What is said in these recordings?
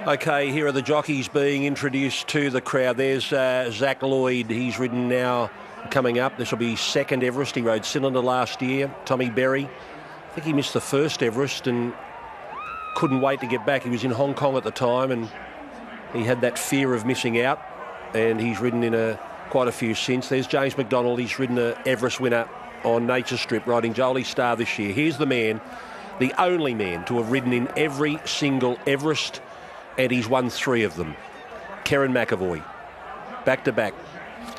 Okay, here are the jockeys being introduced to the crowd. There's Zach Lloyd. He's ridden now coming up. This will be second Everest. He rode cylinder last year. Tommy Berry. I think he missed the first Everest and couldn't wait to get back. He was in Hong Kong at the time and he had that fear of missing out. And he's ridden in quite a few since. There's James McDonald. He's ridden an Everest winner on Nature Strip, riding Jolie Star this year. Here's the man, the only man to have ridden in every single Everest, and he's won 3 of them. Kerrin McEvoy, back-to-back,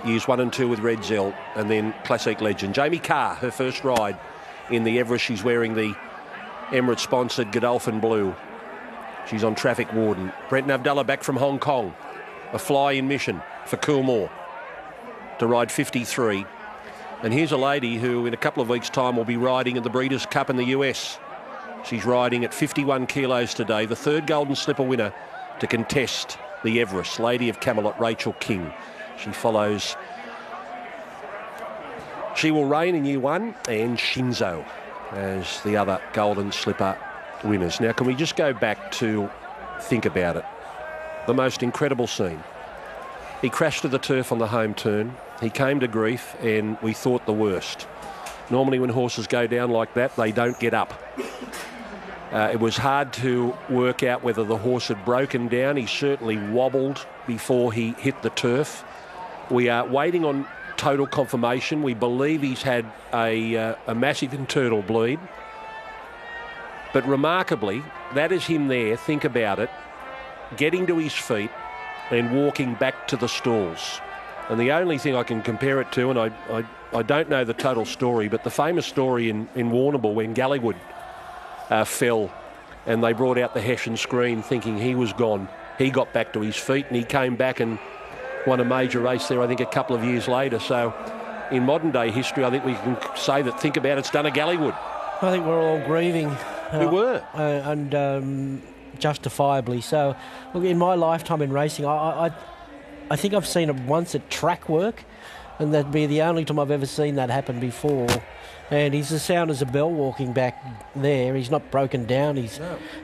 years 1 and 2 with Red Zell, and then Classic Legend. Jamie Carr, her first ride in the Everest. She's wearing the Emirates-sponsored Godolphin Blue. She's on Traffic Warden. Brenton Avdulla back from Hong Kong, a fly-in mission for Coolmore to ride 53. And here's a lady who in a couple of weeks' time will be riding in the Breeders' Cup in the US. She's riding at 51 kilos today, the 3rd Golden Slipper winner to contest the Everest, Lady of Camelot, Rachel King. She follows She Will Reign in year 1 and Shinzo as the other Golden Slipper winners. Now, can we just go back to think about it? The most incredible scene. He crashed to the turf on the home turn. He came to grief and we thought the worst. Normally when horses go down like that, they don't get up. It was hard to work out whether the horse had broken down. He certainly wobbled before he hit the turf. We are waiting on total confirmation. We believe he's had a massive internal bleed. But remarkably, that is him there, think about it, getting to his feet and walking back to the stalls. And the only thing I can compare it to, and I don't know the total story, but the famous story in Warrnambool when Gallywood fell and they brought out the Hessian screen thinking he was gone. He got back to his feet and he came back and won a major race there, I think, a couple of years later. So in modern day history, I think we can say that, think about it's done a Gallywood. I think we're all grieving. We were. And justifiably so. Look, in my lifetime in racing, I think I've seen it once at track work, and that'd be the only time I've ever seen that happen before. And he's as sound as a bell walking back there. He's not broken down.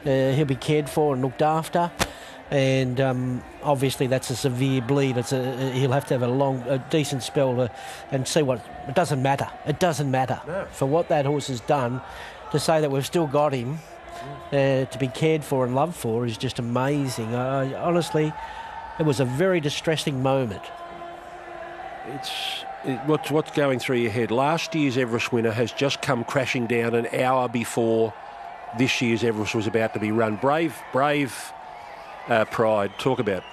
He'll be cared for and looked after. And obviously that's a severe bleed. He'll have to have a decent spell and see what. It doesn't matter. It doesn't matter for what that horse has done. To say that we've still got him to be cared for and loved for is just amazing. Honestly, it was a very distressing moment. What's going through your head? Last year's Everest winner has just come crashing down an hour before this year's Everest was about to be run. Brave Pride. Talk about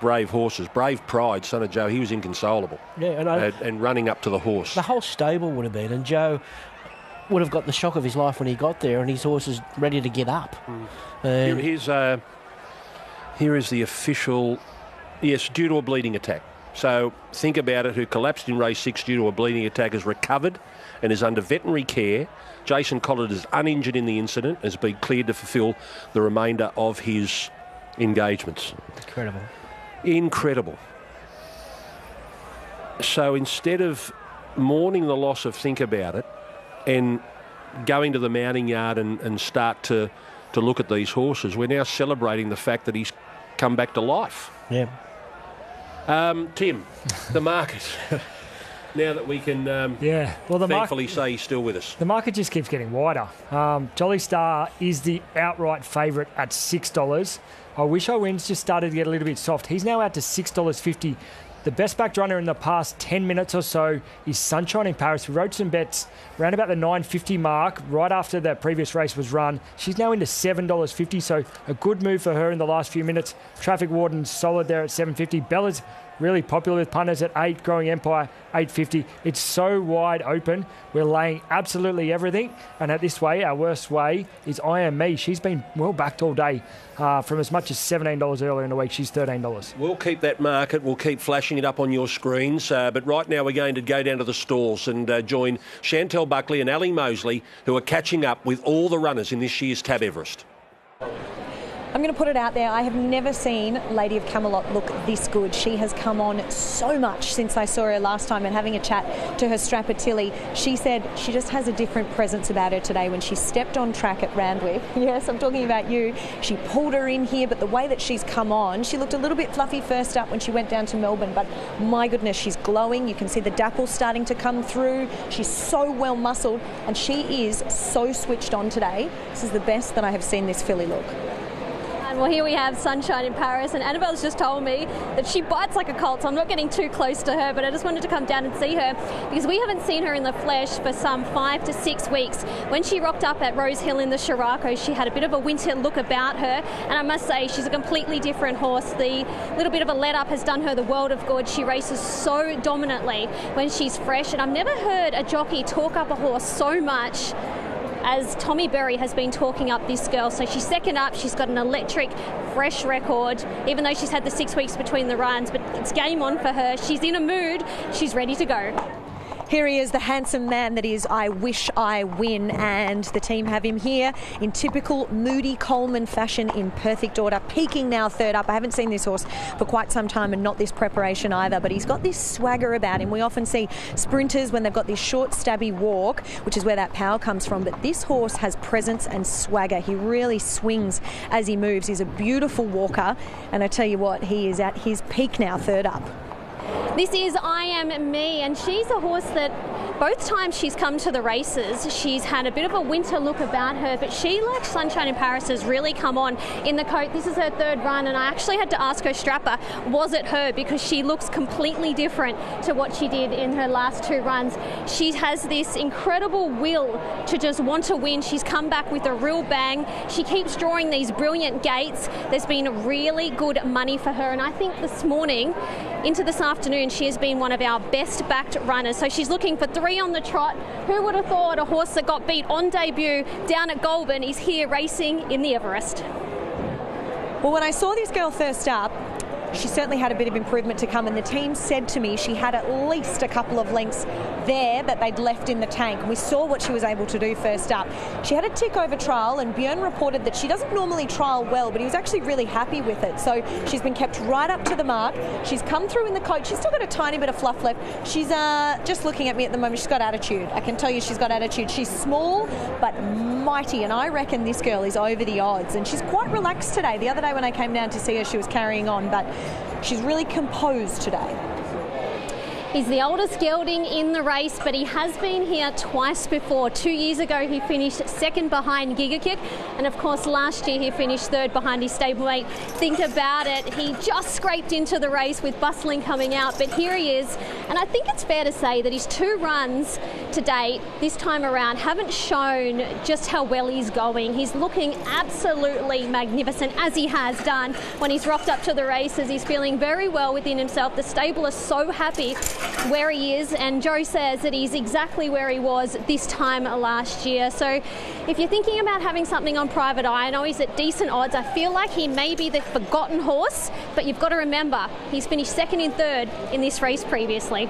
brave horses. Brave Pride, son of Joe, he was inconsolable. Yeah, and running up to the horse. The whole stable would have been, and Joe would have got the shock of his life when he got there, and his horse is ready to get up. Here is the official. Yes, due to a bleeding attack. So think about it, who collapsed in race 6 due to a bleeding attack, has recovered and is under veterinary care. Jason Collett is uninjured in the incident, has been cleared to fulfil the remainder of his engagements. Incredible. So instead of mourning the loss of Think About It and going to the mounting yard and start to look at these horses, we're now celebrating the fact that he's come back to life. Yeah. Tim, the market. Now that we can thankfully say he's still with us. The market just keeps getting wider. Jolly Star is the outright favourite at $6. I wish I Wins just started to get a little bit soft. He's now out to $6.50. The best backed runner in the past 10 minutes or so is Sunshine in Paris. We wrote some bets around about the $9.50 mark right after the previous race was run. She's now into $7.50, so a good move for her in the last few minutes. Traffic Warden's solid there at $7.50. Bella's really popular with punters at $8, Growing Empire $8.50. It's so wide open. We're laying absolutely everything. And at this way, our worst way is I Am Me. She's been well backed all day. From as much as $17 earlier in the week, she's $13. We'll keep that market. We'll keep flashing it up on your screens. But right now we're going to go down to the stalls and join Chantel Buckley and Ali Mosley, who are catching up with all the runners in this year's Tab Everest. I'm going to put it out there. I have never seen Lady of Camelot look this good. She has come on so much since I saw her last time, and having a chat to her strapper Tilly, she said she just has a different presence about her today. When she stepped on track at Randwick, yes, I'm talking about you, she pulled her in here, but the way that she's come on, she looked a little bit fluffy first up when she went down to Melbourne, but my goodness, she's glowing. You can see the dapple starting to come through. She's so well muscled, and she is so switched on today. This is the best that I have seen this filly look. Well, here we have Sunshine in Paris, and Annabelle's just told me that she bites like a colt, so I'm not getting too close to her, but I just wanted to come down and see her because we haven't seen her in the flesh for some 5 to 6 weeks. When she rocked up at Rose Hill in the Shirako, she had a bit of a winter look about her, and I must say she's a completely different horse. The little bit of a let-up has done her the world of good. She races so dominantly when she's fresh, and I've never heard a jockey talk up a horse so much as Tommy Berry has been talking up this girl. So she's second up, she's got an electric, fresh record, even though she's had the 6 weeks between the runs, but it's game on for her. She's in a mood, she's ready to go. Here he is, the handsome man that is I Wish I Win, and the team have him here in typical Moody Coleman fashion in perfect order, peaking now third up. I haven't seen this horse for quite some time, and not this preparation either, but he's got this swagger about him. We often see sprinters when they've got this short stabby walk, which is where that power comes from, but this horse has presence and swagger. He really swings as he moves. He's a beautiful walker, and I tell you what, he is at his peak now third up. This is I Am Me, and she's a horse that both times she's come to the races, she's had a bit of a winter look about her, but she, like Sunshine in Paris, has really come on in the coat. This is her third run, and I actually had to ask her strapper, was it her? Because she looks completely different to what she did in her last 2 runs. She has this incredible will to just want to win. She's come back with a real bang. She keeps drawing these brilliant gates. There's been really good money for her, and I think this morning into this afternoon she has been one of our best backed runners. So she's looking for 3 on the trot. Who would have thought a horse that got beat on debut down at Goulburn is here racing in the Everest? Well, when I saw this girl first up, she certainly had a bit of improvement to come, and the team said to me she had at least a couple of lengths there that they'd left in the tank, and we saw what she was able to do first up. She had a tick over trial, and Björn reported that she doesn't normally trial well, but he was actually really happy with it. So she's been kept right up to the mark. She's come through in the coach. She's still got a tiny bit of fluff left. She's just looking at me at the moment. She's got attitude. I can tell you she's got attitude. She's small but mighty, and I reckon this girl is over the odds, and she's quite relaxed today. The other day when I came down to see her, she was carrying on, but she's really composed today. He's the oldest gelding in the race, but he has been here twice before. 2 years ago he finished second behind Giga Kick, and of course last year he finished third behind his stablemate. Think about it, he just scraped into the race with Bustling coming out, but here he is, and I think it's fair to say that his 2 runs to date this time around haven't shown just how well he's going. He's looking absolutely magnificent, as he has done when he's rocked up to the races. He's feeling very well within himself. The stable is so happy where he is, and Joe says that he's exactly where he was this time last year. So if you're thinking about having something on Private Eye, I know he's at decent odds. I feel like he may be the forgotten horse, but you've got to remember he's finished second and third in this race previously.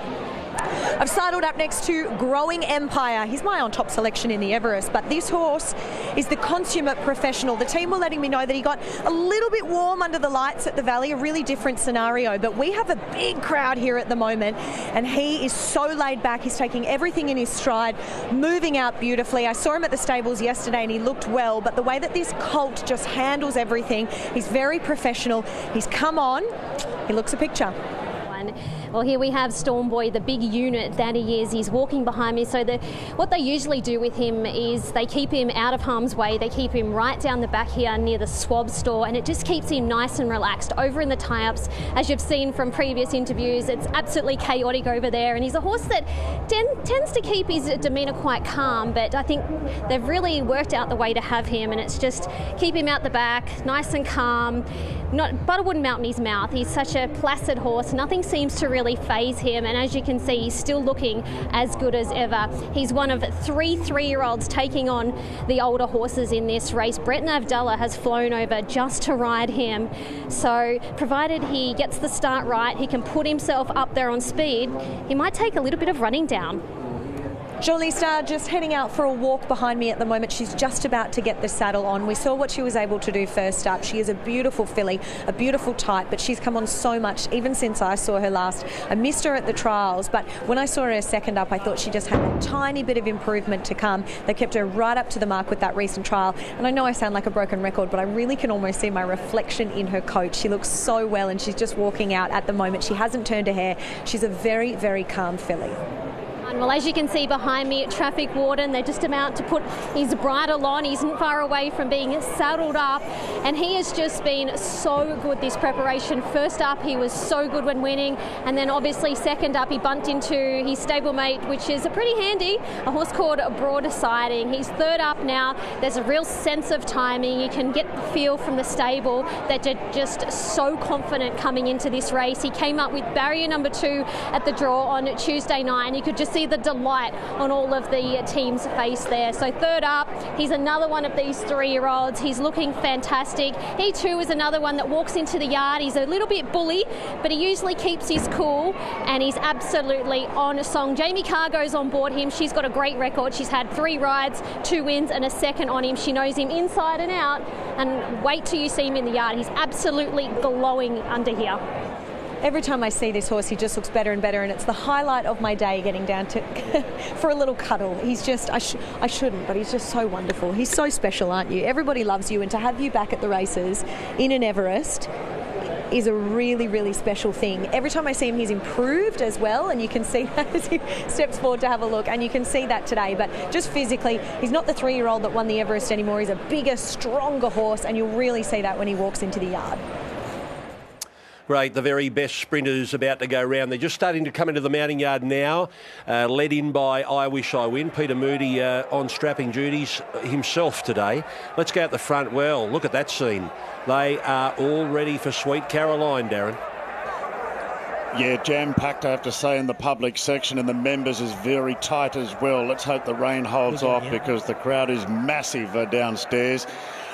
I've sidled up next to Growing Empire. He's my on-top selection in the Everest, but this horse is the consummate professional. The team were letting me know that he got a little bit warm under the lights at the Valley, a really different scenario, but we have a big crowd here at the moment, and he is so laid back. He's taking everything in his stride, moving out beautifully. I saw him at the stables yesterday and he looked well, but the way that this colt just handles everything, he's very professional. He's come on, he looks a picture. Well, here we have Storm Boy, the big unit that he is. He's walking behind me. So what they usually do with him is they keep him out of harm's way. They keep him right down the back here near the swab store, and it just keeps him nice and relaxed. Over in the tie-ups, as you've seen from previous interviews, it's absolutely chaotic over there, and he's a horse that tends to keep his demeanour quite calm, but I think they've really worked out the way to have him, and it's just keep him out the back, nice and calm. Butter wouldn't melt in his mouth. He's such a placid horse. Nothing seems to really faze him, and as you can see, he's still looking as good as ever. He's one of 3 3-year-olds taking on the older horses in this race. Brett Navdullah has flown over just to ride him, so provided he gets the start right, he can put himself up there on speed. He might take a little bit of running down. Jolie Star just heading out for a walk behind me at the moment. She's just about to get the saddle on. We saw what she was able to do first up. She is a beautiful filly, a beautiful type, but she's come on so much even since I saw her last. I missed her at the trials, but when I saw her second up, I thought she just had a tiny bit of improvement to come. They kept her right up to the mark with that recent trial. And I know I sound like a broken record, but I really can almost see my reflection in her coat. She looks so well, and she's just walking out at the moment. She hasn't turned her hair. She's a very, very calm filly. Well, as you can see behind me, traffic warden, they're just about to put his bridle on. He's not far away from being saddled up, and he has just been so good this preparation. First up, he was so good when winning, and then obviously second up, he bumped into his stablemate, which is pretty handy, a horse called Broader Siding. He's third up now. There's a real sense of timing. You can get the feel from the stable that they're just so confident coming into this race. He came up with barrier number 2 at the draw on Tuesday night, and you could just see the delight on all of the team's face there. So third up, he's another one of these 3-year-olds. He's looking fantastic. He too is another one that walks into the yard. He's a little bit bully, but he usually keeps his cool, and he's absolutely on song. Jamie Carr goes on board him. She's got a great record. She's had 3 rides, 2 wins and a second on him. She knows him inside and out, and wait till you see him in the yard. He's absolutely glowing under here. Every time I see this horse, he just looks better and better, and it's the highlight of my day getting down to for a little cuddle. He's just, I shouldn't, but he's just so wonderful. He's so special, aren't you? Everybody loves you, and to have you back at the races in an Everest is a really, really special thing. Every time I see him, he's improved as well, and you can see that as he steps forward to have a look, and you can see that today. But just physically, he's not the 3-year-old that won the Everest anymore. He's a bigger, stronger horse, and you'll really see that when he walks into the yard. Great, the very best sprinters about to go round. They're just starting to come into the mounting yard now, led in by I Wish I Win. Peter Moody on strapping duties himself today. Let's go out the front. Well, look at that scene. They are all ready for Sweet Caroline, Darren. Yeah, jam-packed, I have to say, in the public section, and the members is very tight as well. Let's hope the rain holds off because the crowd is massive downstairs.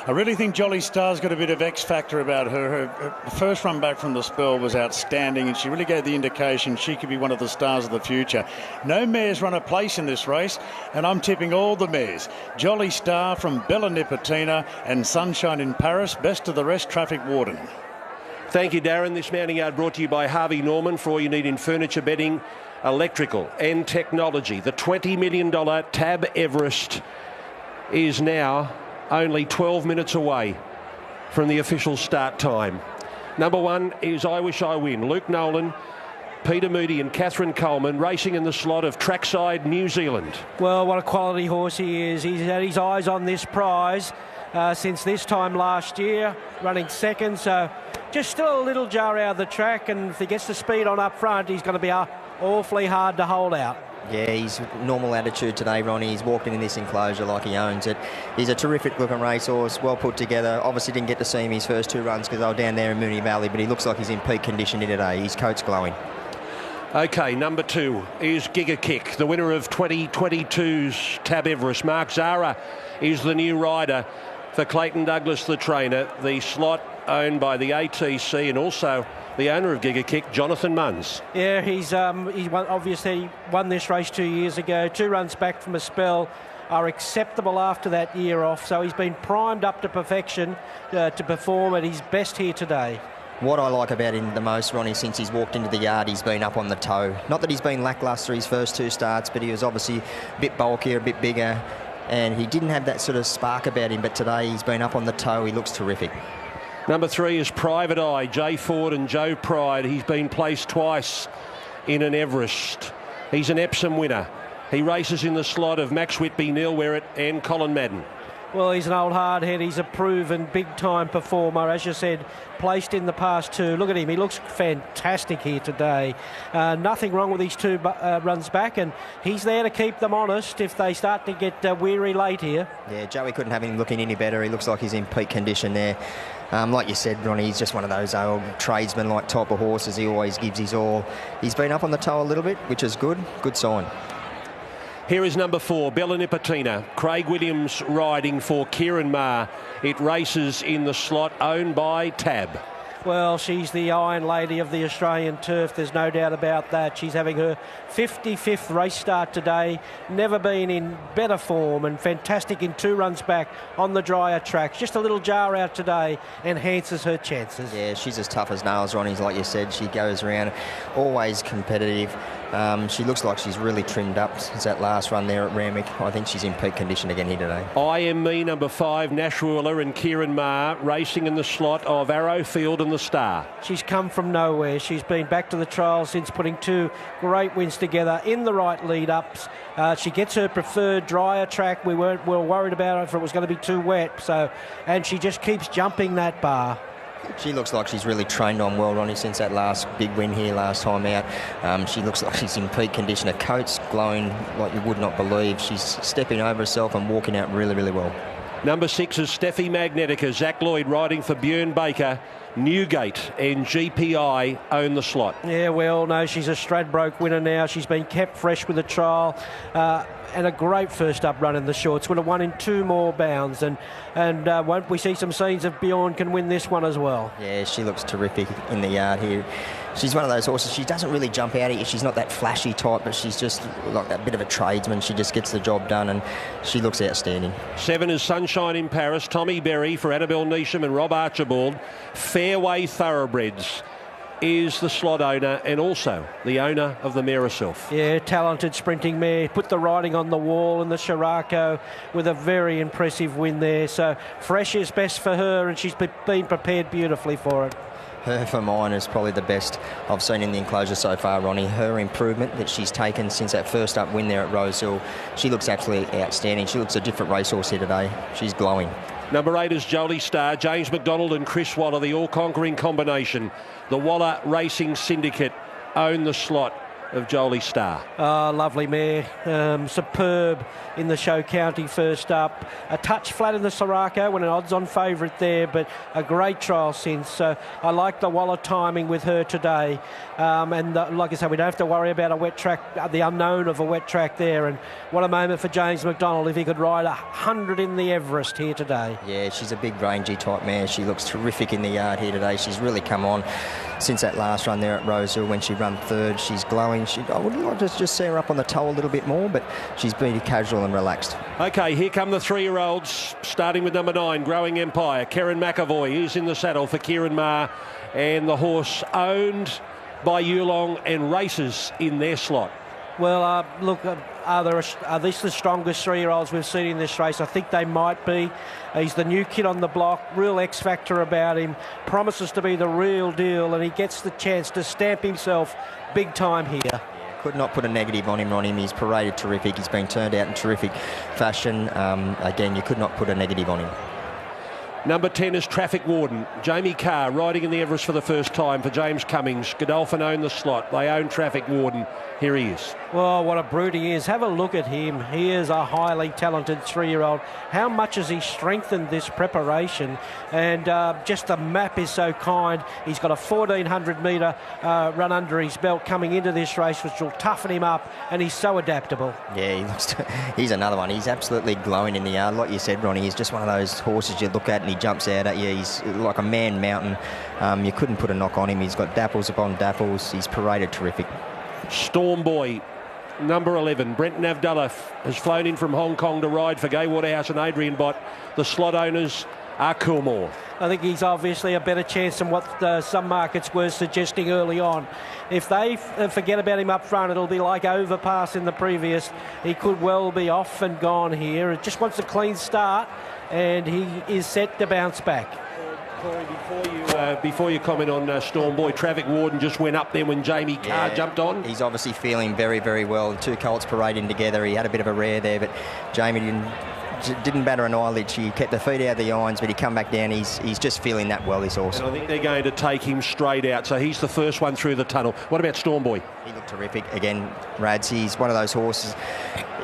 I really think Jolie Star's got a bit of X factor about her. Her first run back from the spell was outstanding, and she really gave the indication she could be one of the stars of the future. No mares run a place in this race, and I'm tipping all the mares. Jolie Star from Bella Nipotina and Sunshine in Paris. Best of the rest, traffic warden. Thank you, Darren. This mounting yard brought to you by Harvey Norman for all you need in furniture, bedding, electrical and technology. The $20 million Tab Everest is now only 12 minutes away from the official start time. Number 1 is I Wish I Win. Luke Nolan, Peter Moody and Catherine Coleman racing in the slot of Trackside New Zealand. Well, what a quality horse he is. He's had his eyes on this prize since this time last year, running second, so just still a little jar out of the track, and if he gets the speed on up front, he's going to be awfully hard to hold out. Yeah, he's normal attitude today, Ronnie. He's walked in this enclosure like he owns it. He's a terrific looking racehorse, well put together. Obviously didn't get to see him his first 2 runs because they were down there in Moonee Valley, but he looks like he's in peak condition here today. His coat's glowing. Okay, number 2 is Giga Kick, the winner of 2022's Tab Everest. Mark Zara is the new rider for Clayton Douglas, the trainer. The slot owned by the ATC and also the owner of Giga Kick, Jonathan Munns. Yeah, he obviously won this race 2 years ago. 2 runs back from a spell are acceptable after that year off, so he's been primed up to perfection to perform at his best here today. What I like about him the most, Ronnie, since he's walked into the yard, he's been up on the toe. Not that he's been lacklustre his first 2 starts, but he was obviously a bit bulkier, a bit bigger, and he didn't have that sort of spark about him, but today he's been up on the toe. He looks terrific. Number 3 is Private Eye, Jay Ford and Joe Pride. He's been placed twice in an Everest. He's an Epsom winner. He races in the slot of Max Whitby, Neil Werrett and Colin Madden. Well, he's an old hardhead. He's a proven big-time performer. As you said, placed in the past 2. Look at him. He looks fantastic here today. Nothing wrong with these 2 runs back, and he's there to keep them honest if they start to get weary late here. Yeah, Joey couldn't have him looking any better. He looks like he's in peak condition there. Like you said, Ronnie, he's just one of those old tradesman-like type of horses. He always gives his all. He's been up on the toe a little bit, which is good. Good sign. Here is number 4, Bella Nipotina. Craig Williams riding for Kieran Maher. It races in the slot owned by Tab. Well, she's the Iron Lady of the Australian turf. There's no doubt about that. She's having her 55th race start today. Never been in better form and fantastic in 2 runs back on the drier tracks. Just a little jar out today enhances her chances. Yeah, she's as tough as nails, Ronnie, like you said. She goes around, always competitive. She looks like she's really trimmed up since that last run there at Randwick. I think she's in peak condition again here today. I Am Me, number 5, Nash Ruler and Kieran Maher racing in the slot of Arrowfield and the Star. She's come from nowhere. She's been back to the trial since putting 2 great wins together in the right lead-ups. She gets her preferred drier track. We were worried about her if it was going to be too wet. And she just keeps jumping that bar. She looks like she's really trained on well, Ronnie, since that last big win here last time out. She looks like she's in peak condition. Her coat's glowing like you would not believe. She's stepping over herself and walking out really, really well. Number 6 is Steffi Magnetica. Zach Lloyd riding for Björn Baker. Newgate and GPI own the slot. Yeah, we all know she's a Stradbroke winner now. She's been kept fresh with the trial and a great first up run in the shorts. Would have won in 2 more bounds, and won't we see some scenes of Bjorn can win this one as well? Yeah, she looks terrific in the yard here. She's one of those horses, she doesn't really jump out at you. She's not that flashy type, but she's just like that bit of a tradesman. She just gets the job done, and she looks outstanding. 7 is Sunshine in Paris. Tommy Berry for Annabelle Neesham and Rob Archibald. Fairway Thoroughbreds is the slot owner and also the owner of the mare herself. Yeah, talented sprinting mare. Put the riding on the wall in the Shirako with a very impressive win there. So fresh is best for her, and she's been prepared beautifully for it. Her for mine is probably the best I've seen in the enclosure so far, Ronnie. Her improvement that she's taken since that first up win there at Rosehill, she looks absolutely outstanding. She looks a different racehorse here today. She's glowing. Number 8 is Jolie Star. James McDonald and Chris Waller, the all-conquering combination. The Waller Racing Syndicate own the slot of Jolie Star. Lovely mare. Superb in the Show County first up. A touch flat in the Sirocco when an odds-on favourite there, but a great trial since. So I like the Waller timing with her today. Like I said, we don't have to worry about a wet track, the unknown of a wet track there. And what a moment for James McDonald if he could ride 100 in the Everest here today. Yeah, she's a big rangy type mare. She looks terrific in the yard here today. She's really come on since that last run there at Rosehill when she ran 3rd. She's glowing. I would like to just see her up on the toe a little bit more, but she's been casual and relaxed. OK, here come the 3-year-olds, starting with number 9, Growing Empire. Karen McAvoy is in the saddle for Kieran Maher, and the horse owned by Yulong and races in their slot. Well, look, are these the strongest 3-year-olds we've seen in this race? I think they might be. He's the new kid on the block, real X-factor about him, promises to be the real deal, and he gets the chance to stamp himself big time here. Could not put a negative on him. He's paraded terrific. He's been turned out in terrific fashion. Again, you could not put a negative on him. Number 10 is Traffic Warden. Jamie Carr riding in the Everest for the first time for James Cummings. Godolphin own the slot. They own Traffic Warden. Here he is. Well, what a brute he is. Have a look at him. He is a highly talented 3-year-old. How much has he strengthened this preparation? And just the map is so kind. He's got a 1,400 metre run under his belt coming into this race, which will toughen him up, and he's so adaptable. Yeah, he's another one. He's absolutely glowing in the yard. Like you said, Ronnie, he's just one of those horses you look at and he jumps out at you. He's like a man mountain. You couldn't put a knock on him. He's got dapples upon dapples. He's paraded terrific. Storm Boy, number 11. Brenton Avdulla has flown in from Hong Kong to ride for Gay Waterhouse and Adrian Bott. The slot owners are Coolmore. I think he's obviously a better chance than what some markets were suggesting early on. If they forget about him up front, it'll be like Overpass in the previous. He could well be off and gone here. It just wants a clean start, and he is set to bounce back. Corey, before you comment on Storm Boy, Traffic Warden just went up there when Jamie Carr jumped on. He's obviously feeling very, very well. The 2 colts parading together. He had a bit of a rare there, but Jamie didn't batter an eyelid. He kept the feet out of the irons, but he come back down. He's just feeling that well, this horse. And I think they're going to take him straight out, so he's the first one through the tunnel. What about Storm Boy? He looked terrific. Again, Rads, he's one of those horses.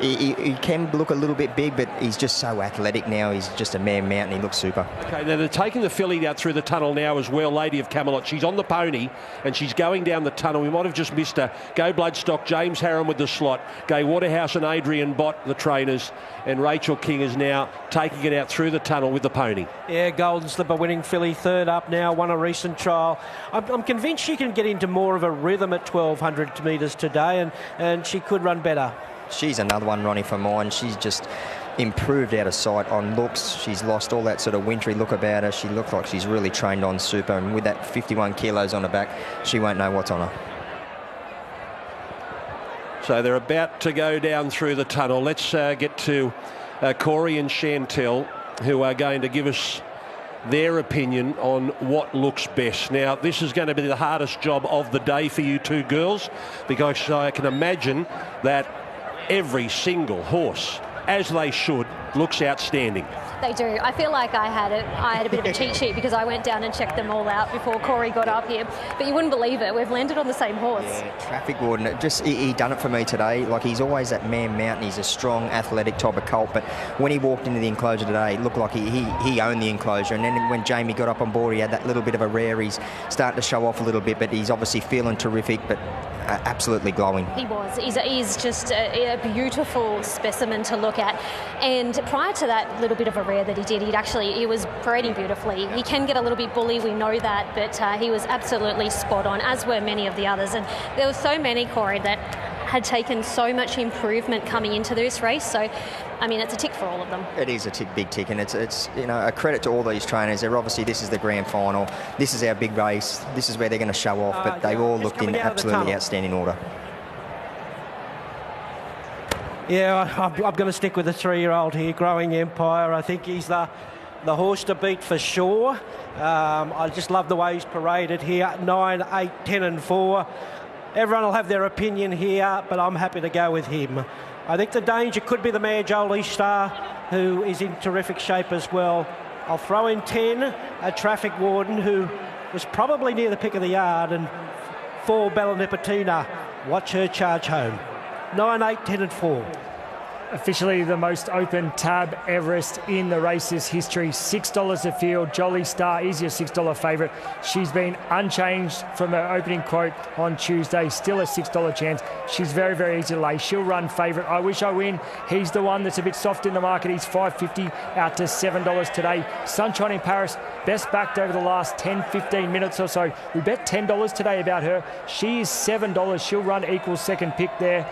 He can look a little bit big, but he's just so athletic now. He's just a man mountain. He looks super. Okay, now they're taking the filly out through the tunnel now as well, Lady of Camelot. She's on the pony and she's going down the tunnel. We might have just missed her. Go Bloodstock, James Harron with the slot. Gay Waterhouse and Adrian Bott, the trainers. And Rachel King is now taking it out through the tunnel with the pony. Yeah, Golden Slipper winning filly, third up now, won a recent trial. I'm convinced she can get into more of a rhythm at 1,200 metres today, and she could run better. She's another one, Ronnie, for mine. She's just improved out of sight on looks. She's lost all that sort of wintry look about her. She looks like she's really trained on super, and with that 51 kilos on her back, she won't know what's on her. So they're about to go down through the tunnel. Let's get to Corey and Chantel, who are going to give us their opinion on what looks best. Now, this is going to be the hardest job of the day for you two girls, because I can imagine that every single horse, as they should, looks outstanding. They do. I feel like I had a bit of a cheat sheet because I went down and checked them all out before Corey got up here. But you wouldn't believe it. We've landed on the same horse. Yeah, Traffic Warden. He done it for me today. Like, he's always that man mountain. He's a strong, athletic type of colt. But when he walked into the enclosure today, it looked like he owned the enclosure. And then when Jamie got up on board, he had that little bit of a rear. He's starting to show off a little bit, but he's obviously feeling terrific, but absolutely glowing. He was. He's just a beautiful specimen to look at. And prior to that little bit of a rear that he did, he was parading beautifully. He can get a little bit bully, we know that, but he was absolutely spot on, as were many of the others. And there were so many, Corey, that had taken so much improvement coming into this race. So, I mean, it's a tick for all of them. It is a big tick, and it's a credit to all these trainers. They're obviously, this is the grand final. This is our big race. This is where they're going to show off. But they all looked in absolutely outstanding order. Yeah, I'm going to stick with the 3-year-old here, Growing Empire. I think he's the horse to beat for sure. I just love the way he's paraded here. 9, 8, 10 and 4. Everyone will have their opinion here, but I'm happy to go with him. I think the danger could be the mare Jolie Star, who is in terrific shape as well. I'll throw in 10, a Traffic Warden, who was probably near the pick of the yard, and 4, Bella Nipotina. Watch her charge home. 9, 8, 10 and 4. Officially the most open tab Everest in the race's history. $6 a field. Jolie Star is your $6 favourite. She's been unchanged from her opening quote on Tuesday. Still a $6 chance. She's very, very easy to lay. She'll run favourite. I Wish I Win. He's the one that's a bit soft in the market. He's $5.50 out to $7 today. Sunshine in Paris, best backed over the last 10, 15 minutes or so. We bet $10 today about her. She is $7. She'll run equal second pick there.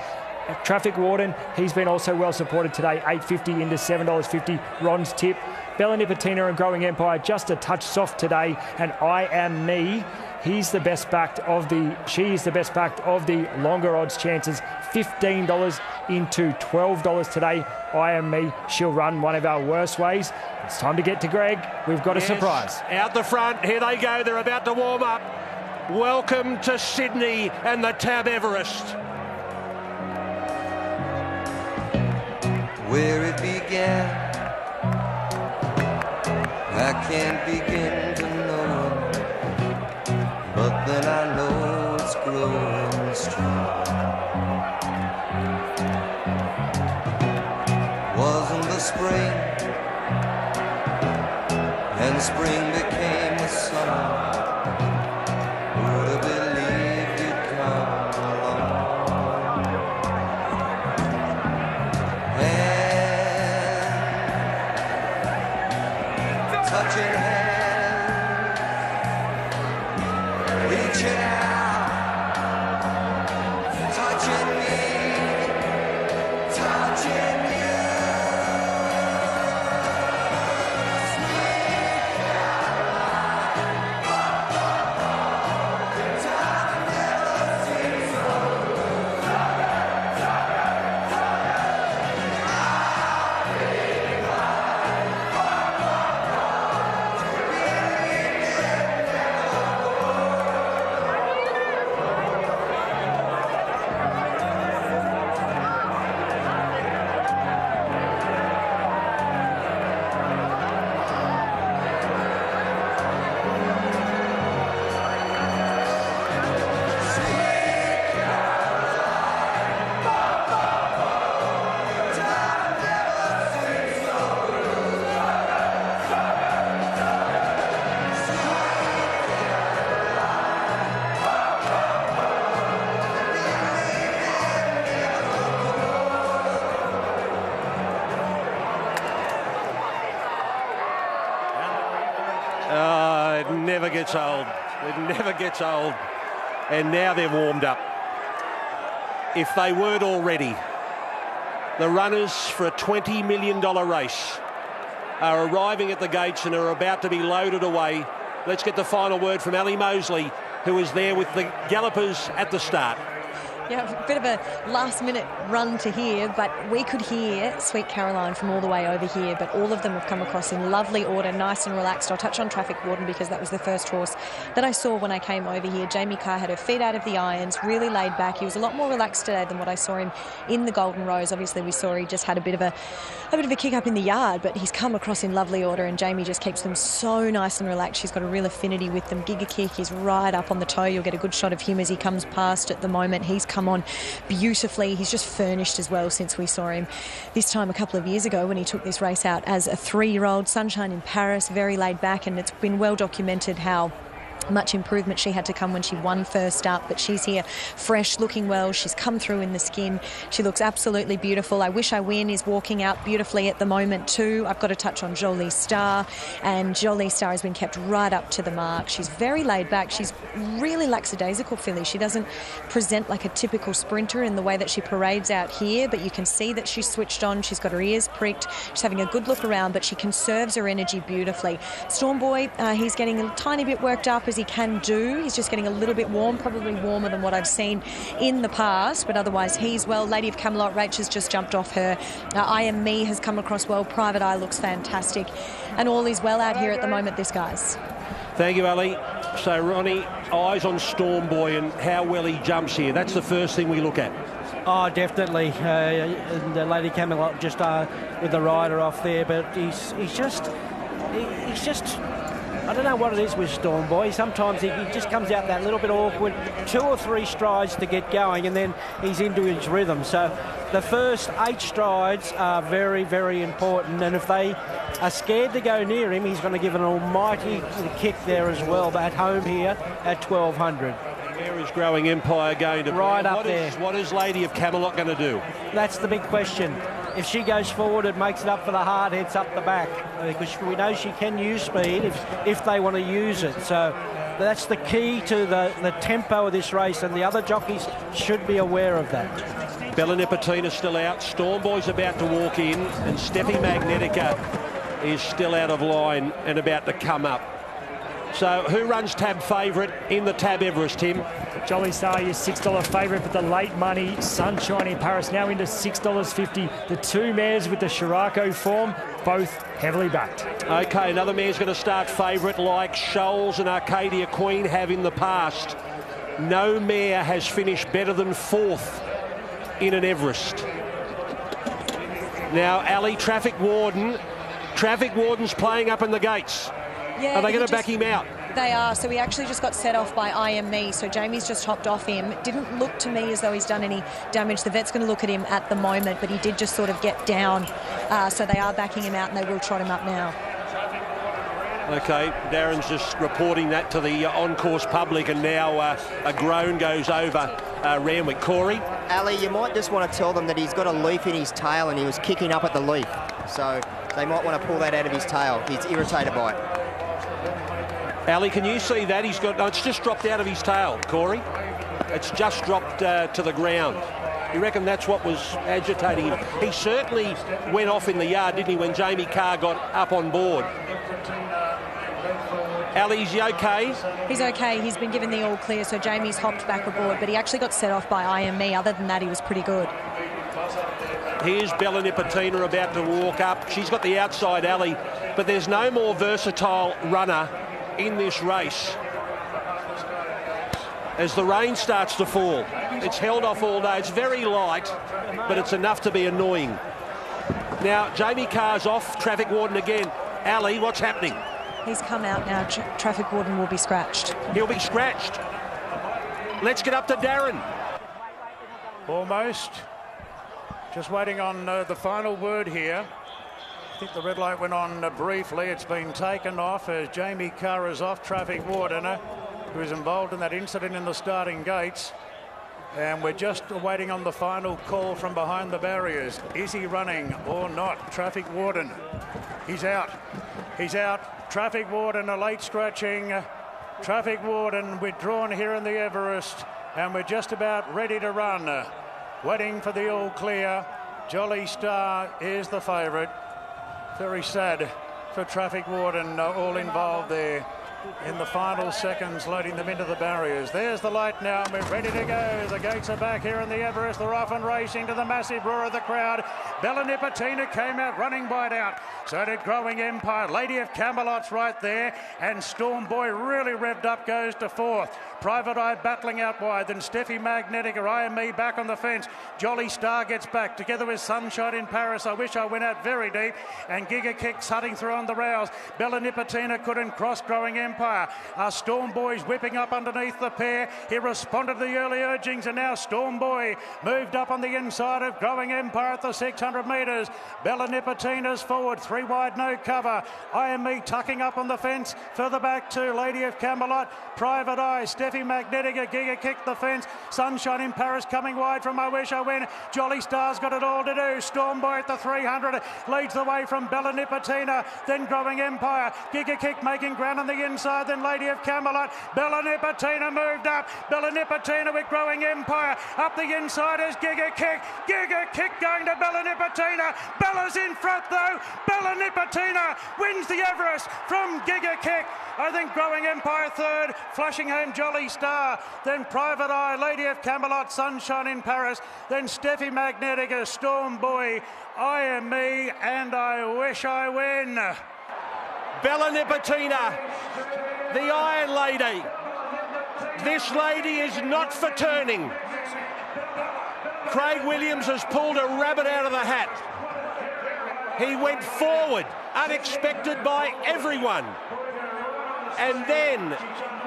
Traffic Warden, he's been also well supported today, $8.50 into $7.50. Ron's tip. Bella Nipotina and Growing Empire just a touch soft today, and I Am Me. She is the best backed of the longer odds chances. $15 into $12 today. I Am Me. She'll run one of our worst ways. It's time to get to Greg. We've got a surprise. Out the front, here they go. They're about to warm up. Welcome to Sydney and the Tab Everest. Where it began, I can't begin to know, but then I know it's growing strong. Wasn't the spring, and spring became the summer. Would have believed you'd come along. Touching hands, reaching out, touching me, touching you. Time never seems so good. gets old. It never gets old. And now they're warmed up. If they weren't already, the runners for a $20 million race are arriving at the gates and are about to be loaded away. Let's get the final word from Ali Mosley, who was there with the gallopers at the start. Yeah, a bit of a last-minute run to here, but we could hear Sweet Caroline from all the way over here, but all of them have come across in lovely order, nice and relaxed. I'll touch on Traffic Warden because that was the first horse that I saw when I came over here. Jamie Carr had her feet out of the irons, really laid back. He was a lot more relaxed today than what I saw him in the Golden Rose. Obviously, we saw he just had a bit of a kick up in the yard, but he's come across in lovely order, and Jamie just keeps them so nice and relaxed. She's got a real affinity with them. Giga Kick is right up on the toe. You'll get a good shot of him as he comes past at the moment. He's come on beautifully. He's just furnished as well since we saw him this time a couple of years ago when he took this race out as a 3-year-old. Sunshine in Paris, very laid back, and it's been well documented how much improvement she had to come when she won first up, but she's here fresh, looking well. She's come through in the skin. She looks absolutely beautiful. I Wish I Win is walking out beautifully at the moment too. I've got to touch on Jolie Star, and Jolie Star has been kept right up to the mark. She's very laid back. She's really lackadaisical filly. She doesn't present like a typical sprinter in the way that she parades out here, but you can see that she's switched on. She's got her ears pricked. She's having a good look around, but she conserves her energy beautifully. Storm Boy, he's getting a tiny bit worked up as he can do. He's just getting a little bit warm, probably warmer than what I've seen in the past, but otherwise he's well. Lady of Camelot, Rach has just jumped off her. I Am Me has come across well. Private Eye looks fantastic, and all is well out here at the moment, this guys. Thank you, Ali. So, Ronnie, eyes on Storm Boy and how well he jumps here. That's the first thing we look at. Oh, definitely. And Lady Camelot just with the rider off there, but he's just I don't know what it is with Storm Boy. Sometimes he just comes out that little bit awkward, 2 or 3 strides to get going, and then he's into his rhythm. So the first 8 strides are very, very important, and if they are scared to go near him, he's going to give an almighty kick there as well, but at home here at 1200. Where is Growing Empire going to be? Right up there. What is Lady of Camelot going to do? That's the big question. If she goes forward, it makes it up for the hard heads up the back, because we know she can use speed if they want to use it. So that's the key to the tempo of this race, and the other jockeys should be aware of that. Bella Nipotina still out. Storm Boy's about to walk in, and Steffi Magnetica is still out of line and about to come up. So who runs tab favourite in the tab Everest, Tim? Jolly Star, your $6 favourite, but the late money Sunshine in Paris now into $6.50. The 2 mares with the Chiraco form, both heavily backed. OK, another mare's going to start favourite like Shoals and Arcadia Queen have in the past. No mare has finished better than 4th in an Everest. Now, Ali, Traffic Warden's playing up in the gates. Yeah, are they going to back him out? They are. So he actually just got set off by I Am Me. So Jamie's just hopped off him. It didn't look to me as though he's done any damage. The vet's going to look at him at the moment, but he did just sort of get down. So they are backing him out, and they will trot him up now. OK, Darren's just reporting that to the on-course public, and now a groan goes over Randwick. Corey? Ali, you might just want to tell them that he's got a leaf in his tail and he was kicking up at the leaf. So they might want to pull that out of his tail. He's irritated by it. Ali, can you see that? He's got... No, it's just dropped out of his tail, Corey. It's just dropped to the ground. You reckon that's what was agitating him? He certainly went off in the yard, didn't he, when Jamie Carr got up on board? Ali, is he OK? He's OK. He's been given the all clear, so Jamie's hopped back aboard, but he actually got set off by I Am Me. Other than that, he was pretty good. Here's Bella Nipotina about to walk up. She's got the outside alley, but there's no more versatile runner in this race. As the rain starts to fall, it's held off all day. It's very light, but it's enough to be annoying. Now, Jamie Carr's off. Traffic Warden again. Ali, what's happening? He's come out now. Traffic Warden will be scratched. He'll be scratched. Let's get up to Darren. Almost. Just waiting on the final word here. I think the red light went on briefly. It's been taken off as Jamie Carr is off. Traffic Warden, who is involved in that incident in the starting gates. And we're just waiting on the final call from behind the barriers. Is he running or not? Traffic Warden, he's out. He's out. Traffic Warden, a late scratching Traffic warden withdrawn here in the Everest, and we're just about ready to run. Waiting for the all clear. Jolly Star is the favourite. Very sad for traffic warden, all involved there in the final seconds, loading them into the barriers. There's the light now, and we're ready to go. The gates are back here in the Everest. They're off and racing to the massive roar of the crowd. Bella Nipotina came out running wide out. So did Growing Empire. Lady of Camelot's right there, and Storm Boy really revved up, goes to fourth. Private Eye battling out wide, then Steffi Magnetica, IME back on the fence. Jolly Star gets back, together with Sunshine in Paris. I Wish I Went Out very deep, and Giga Kick cutting through on the rails. Bella Nipotina couldn't cross Growing Empire. Storm Boy's whipping up underneath the pair. He responded to the early urgings, and now Storm Boy moved up on the inside of Growing Empire at the 600 metres. Bella Nipotina's forward, 3 wide, no cover. IME tucking up on the fence. Further back to Lady of Camelot. Private Eye, Steffi Magnetica, Giga Kick the fence. Sunshine in Paris coming wide from I Wish I Win. Jolly Star's got it all to do. Storm Boy at the 300 leads the way from Bella Nipotina. Then Growing Empire. Giga Kick making ground on the inside. Then Lady of Camelot. Bella Nipotina moved up. Bella Nipotina with Growing Empire. Up the inside is Giga Kick. Giga Kick going to Bella Nipotina. Bella's in front though. Bella Nipotina wins the Everest from Giga Kick. I think Growing Empire third, flashing home Jolly Star, then Private Eye, Lady of Camelot, Sunshine in Paris, then Steffi Magnetica, Storm Boy, I Am Me, and I Wish I Win. Bella Nipotina, the Iron Lady. This lady is not for turning. Craig Williams has pulled a rabbit out of the hat. He went forward, unexpected by everyone. And then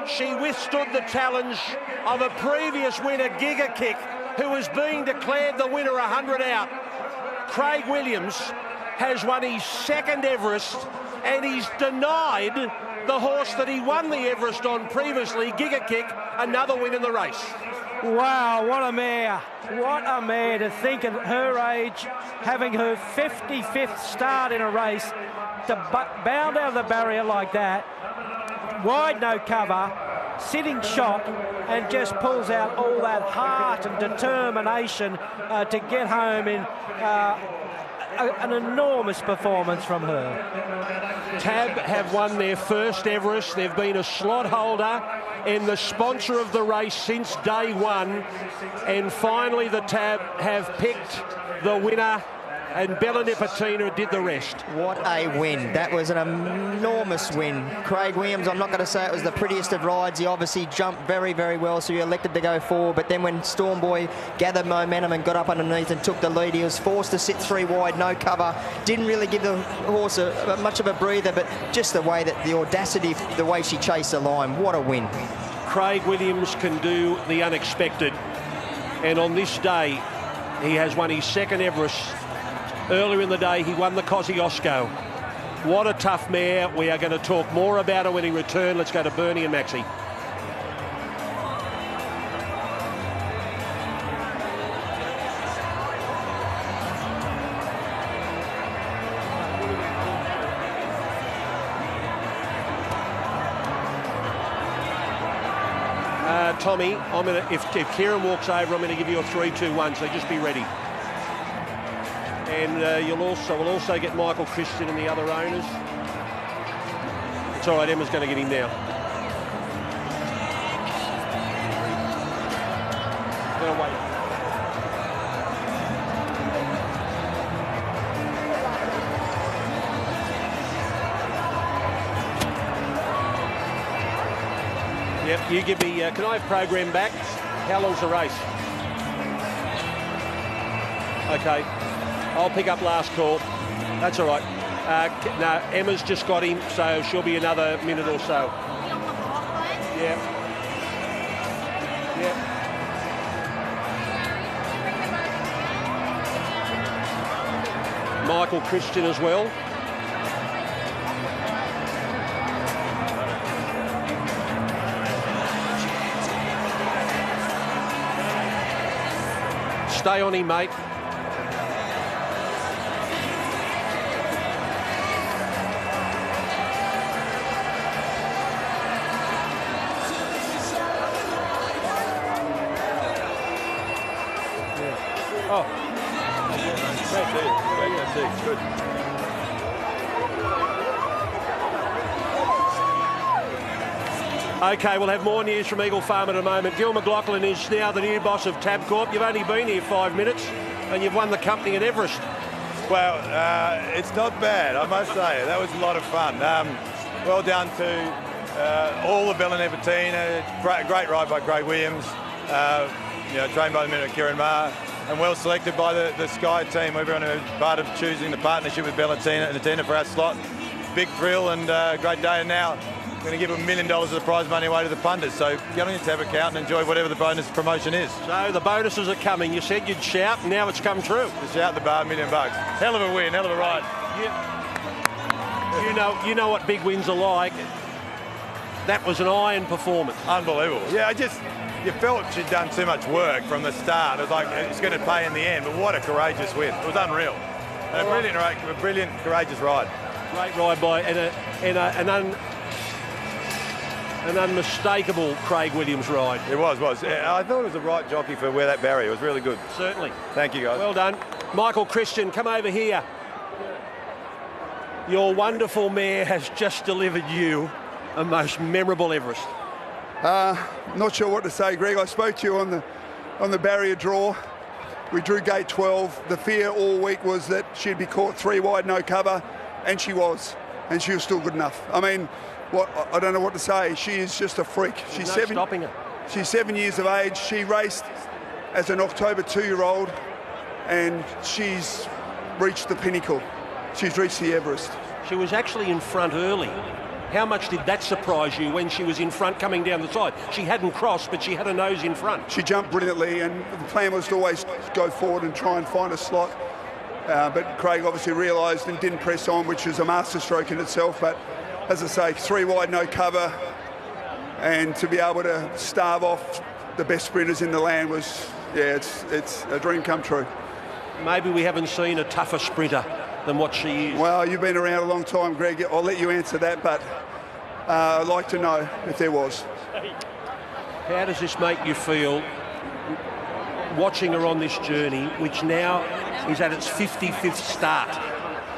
she withstood the challenge of a previous winner, Giga Kick, who was being declared the winner 100 out. Craig Williams has won his second Everest, and he's denied the horse that he won the Everest on previously, Giga Kick, another win in the race. Wow, what a mare. What a mare to think at her age, having her 55th start in a race, to bound out of the barrier like that. Wide, no cover, sitting shot, and just pulls out all that heart and determination to get home in an enormous performance from her. Tab have won their first Everest. They've been a slot holder and the sponsor of the race since day one. And finally the Tab have picked the winner, and Bella Nipotina did the rest. What a win. That was an enormous win. Craig Williams, I'm not going to say it was the prettiest of rides. He obviously jumped very, very well, so he elected to go forward. But then when Storm Boy gathered momentum and got up underneath and took the lead, he was forced to sit 3 wide, no cover. Didn't really give the horse much of a breather, but just the way that the audacity, the way she chased the line, what a win. Craig Williams can do the unexpected. And on this day, he has won his second Everest. Earlier in the day, he won the Kosciuszko. What a tough mare. We are going to talk more about her when he returns. Let's go to Bernie and Maxie. Tommy, I'm going to, if Kieran walks over, I'm going to give you a 3-2-1, so just be ready. And we'll also get Michael Christian and the other owners. It's all right, Emma's going to get him now. Gonna wait. Yep, you give me, can I have program back? How long's the race? Okay. I'll pick up last call. That's all right. No, Emma's just got him, so she'll be another minute or so. Yeah. Yeah. Michael Christian as well. Stay on him, mate. Oh. Great to see you. Good. OK, we'll have more news from Eagle Farm in a moment. Gil McLaughlin is now the new boss of Tabcorp. You've only been here 5 minutes and you've won the company at Everest. Well, it's not bad, I must say. That was a lot of fun. Well done to all the Bella Nipotina. Great ride by Craig Williams. Trained by the minute Kieran Maher. And well selected by the Sky team. Everyone who was part of choosing the partnership with Bella Nipotina for our slot. Big thrill and great day. And now we're going to give $1 million of the prize money away to the punters. So get on your tab account and enjoy whatever the bonus promotion is. So the bonuses are coming. You said you'd shout, and now it's come true. Just shout the bar, $1 million. Hell of a win, hell of a ride. You know what big wins are like. That was an iron performance. Unbelievable. Yeah, you felt she'd done too much work from the start. It was like it's going to pay in the end, but what a courageous win. It was unreal. And a brilliant, courageous ride. Great ride by an unmistakable Craig Williams ride. It was. I thought it was the right jockey for where that barrier. It was really good. Certainly. Thank you, guys. Well done. Michael Christian, come over here. Your wonderful mare has just delivered you a most memorable Everest. Not sure what to say, Greg. I spoke to you on the barrier draw. We drew gate 12. The fear all week was that she'd be caught 3 wide, no cover, and she was still good enough. I mean, I don't know what to say. She is just a freak. She's stopping her. She's 7 years of age. She raced as an October 2-year-old, and she's reached the pinnacle. She's reached the Everest. She was actually in front early. How much did that surprise you when she was in front coming down the side? She hadn't crossed, but she had a nose in front. She jumped brilliantly, and the plan was to always go forward and try and find a slot. But Craig obviously realised and didn't press on, which is a masterstroke in itself. But as I say, 3 wide, no cover, and to be able to starve off the best sprinters in the land was, it's a dream come true. Maybe we haven't seen a tougher sprinter than what she is. Well, you've been around a long time, Greg. I'll let you answer that, but I'd like to know if there was. How does this make you feel watching her on this journey, which now is at its 55th start?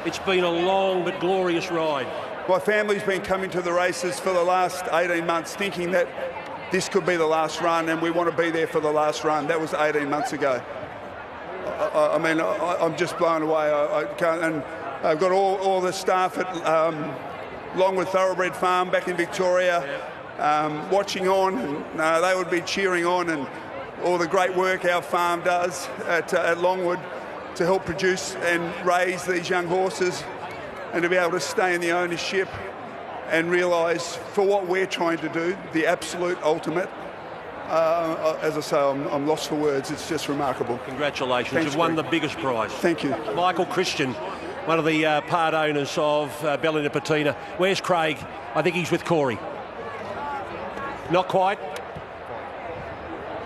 It's been a long but glorious ride. My family's been coming to the races for the last 18 months thinking that this could be the last run, and we want to be there for the last run. That was 18 months ago. I'm just blown away. I can't, and I've got all the staff at Longwood Thoroughbred Farm back in Victoria watching on, and they would be cheering on, and all the great work our farm does at Longwood to help produce and raise these young horses, and to be able to stay in the ownership and realise for what we're trying to do, the absolute ultimate. As I say, I'm lost for words. It's just remarkable. Congratulations. Thanks, You've won Greg. the biggest prize. Thank you. Michael Christian, one of the part owners of Bella Nipotina. Where's Craig? I think he's with Corey. Not quite.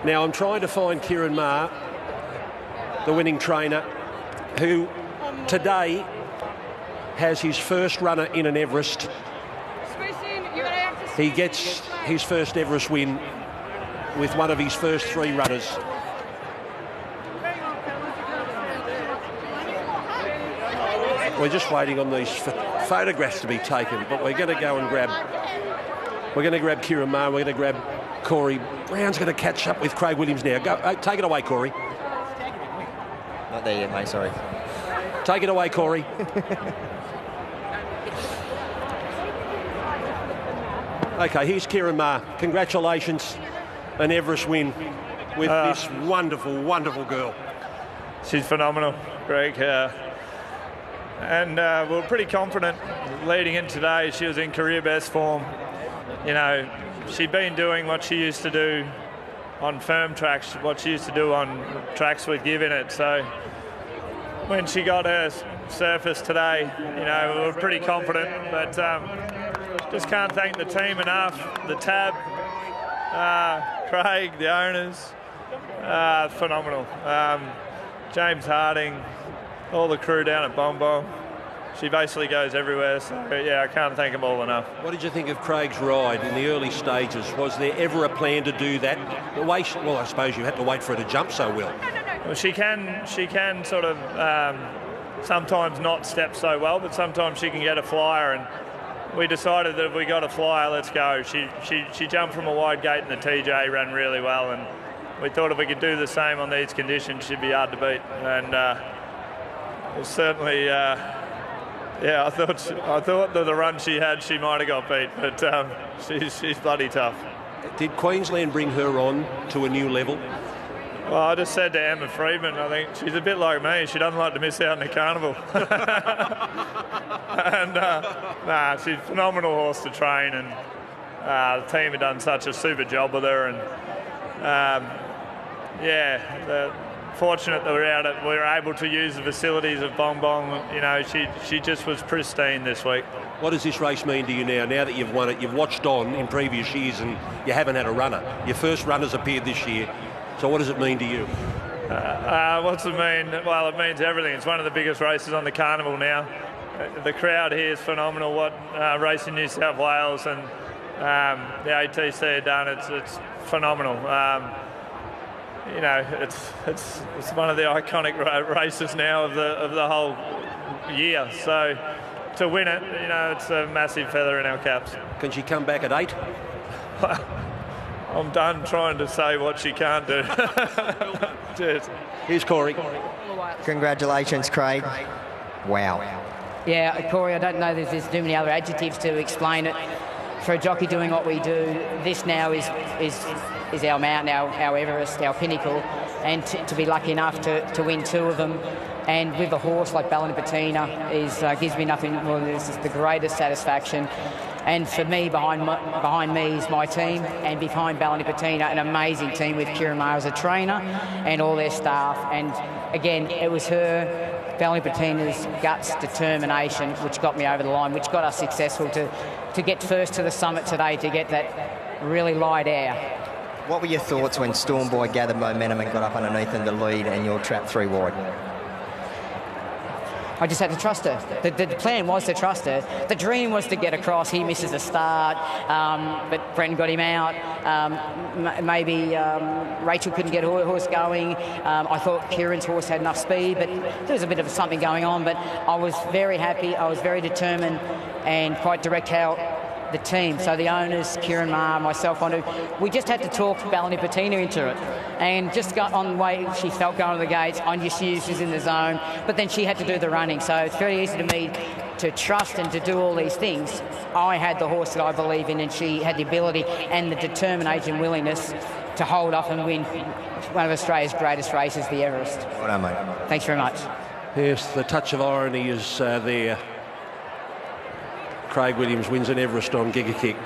Now I'm trying to find Kieran Maher, the winning trainer, who today has his first runner in an Everest. He gets his first Everest win with one of his first 3 runners. We're just waiting on these photographs to be taken, but we're going to go and grab Kieran Maher, we're going to grab Corey. Brown's going to catch up with Craig Williams now. Go, take it away, Corey. Not there yet, mate, sorry. Take it away, Corey. Okay, here's Kieran Maher. Congratulations, an Everest win with this wonderful, wonderful girl. She's phenomenal, Greg. And we're pretty confident leading in today. She was in career best form. You know, she'd been doing what she used to do on firm tracks, what she used to do on tracks with give in it. So when she got her surface today, you know, we were pretty confident. But just can't thank the team enough, the tab, Craig, the owners, phenomenal. James Harding, all the crew down at Bombo. She basically goes everywhere, so yeah, I can't thank them all enough. What did you think of Craig's ride in the early stages? Was there ever a plan to do that? Well, I suppose you had to wait for her to jump so well. Well, she can sort of sometimes not step so well, but sometimes she can get a flyer, and we decided that if we got a flyer, let's go. She jumped from a wide gate and the TJ ran really well, and we thought if we could do the same on these conditions, she'd be hard to beat. And well, certainly, I thought that the run she had, she might have got beat, but she's bloody tough. Did Queensland bring her on to a new level? Well, I just said to Emma Freedman, I think she's a bit like me. She doesn't like to miss out on the carnival. And she's a phenomenal horse to train, and the team have done such a super job with her. And fortunate that we were able to use the facilities of Bong Bong. You know, she just was pristine this week. What does this race mean to you now? Now that you've won it, you've watched on in previous years, and you haven't had a runner. Your first runner's appeared this year. So what does it mean to you? What's it mean? Well, it means everything. It's one of the biggest races on the carnival now. The crowd here is phenomenal. What Racing New South Wales and the ATC have done, it's phenomenal. You know, it's one of the iconic races now of the whole year. So to win it, you know, it's a massive feather in our caps. Can she come back at 8? I'm done trying to say what she can't do. Cheers. Here's Corey. Congratulations, Craig. Wow. Yeah, Corey, I don't know if there's too many other adjectives to explain it. For a jockey doing what we do, this now is our mountain, our Everest, our pinnacle, and to be lucky enough to win 2 of them, and with a horse like Ballina Patina gives me nothing more than this is the greatest satisfaction. And for me, behind me is my team, and behind Ballina Patina, an amazing team with Kieran Maher as a trainer and all their staff. And again, it was her, Ballina Patina's guts, determination, which got me over the line, which got us successful to get first to the summit today, to get that really light air. What were your thoughts when Storm Boy gathered momentum and got up underneath in the lead and you're trapped 3 wide? I just had to trust her. The plan was to trust her. The dream was to get across. He misses a start, but Brenton got him out. Maybe Rachel couldn't get her horse going. I thought Kieran's horse had enough speed, but there was a bit of something going on. But I was very happy. I was very determined and quite direct how the team, so the owners, Kieran Maher, myself, we just had to talk Ballina Patina into it, and just got on the way she felt going to the gates. I just knew she was in the zone, but then she had to do the running, so it's very easy to me to trust and to do all these things. I had the horse that I believe in, and she had the ability and the determination and willingness to hold off and win one of Australia's greatest races, the Everest. Well done, mate. Thanks very much. Yes, the touch of irony is there. Craig Williams wins an Everest on Giga Kick,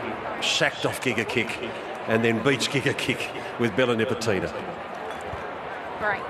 sacked off Giga Kick, and then beats Giga Kick with Ballina Patina. Great.